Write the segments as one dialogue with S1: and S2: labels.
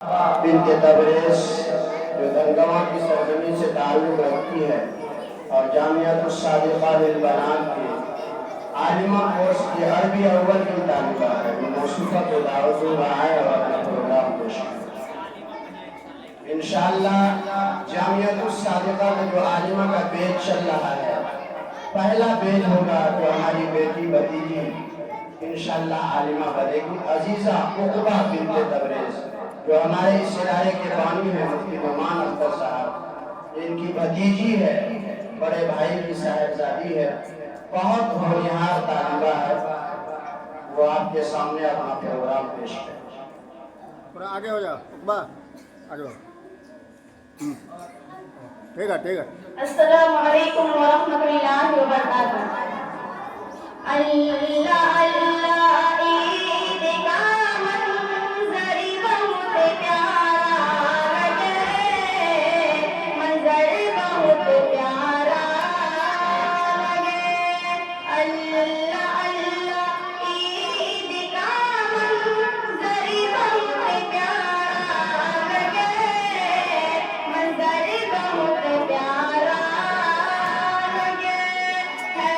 S1: बिन्ते तबरेज़ जो गंगवा की सरजमी से ताल्लुक़ रखती है और जामियातुस सादिक़ा लिल-बनात की आलिमा कोर्स की अरबी अव्वल की तालिबा है। वो मौसूफ़ा को दावत दे रहा है और अपना प्रोग्राम पेश करेगा इंशाअल्लाह। जामियातुस सादिक़ा में जो आलिमा का बैच चल रहा है, पहला बैच होगा जो हमारी बेटी भतीजी इंशाअल्लाह आलिमा बनेगी, अजीज़ा उक़बा बिन्ते तबरेज़, जो हमारे इस इदारे के बानी है मुफ्ती नुमान अख्तर साहब। इनकी भतीजी है, बड़े भाई की साहिबजादी है, बहुत होनहार तालिबा है। वो आपके सामने अपना प्रोग्राम पेश करें।
S2: थोड़ा आगे हो जाओ, उक़बा आगे हो। ठीक है ठीक है।
S3: अस्सलामु अलैकुम व रहमतुल्लाहि व बरकातुहू। अल्लाह अल्लाह ईद का मंजर बहुत प्यारा लगे, मंजर बहुत प्यारा लगे। अल्लाह अल्लाह ईद का मंजर बहुत प्यारा लगे, मंजर बहुत प्यारा लगे। है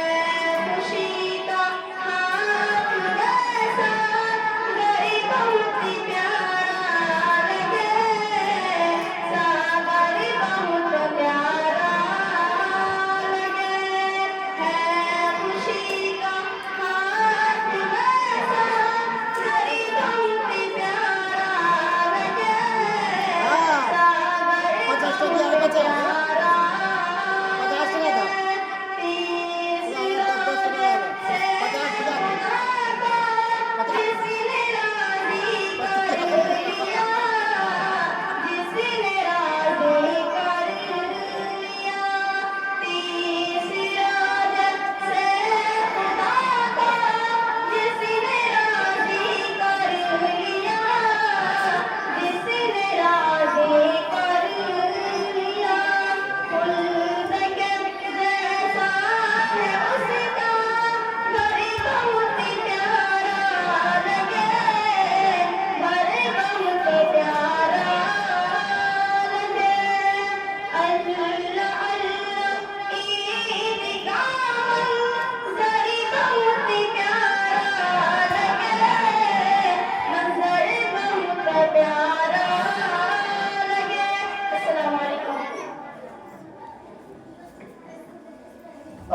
S3: खुशी का हाथ जैसा गरी बहुत प्यारा लगे, सागर बहुत प्यारा लगे। है खुशी का हाथ जैसा गरी बहुत प्यारा लगे, सागर बहुत प्यारा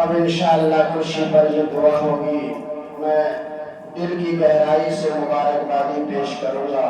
S1: अब इंशाअल्लाह खुशी पर जो दुआ होगी, मैं दिल की गहराई से मुबारकबादी पेश करूँगा।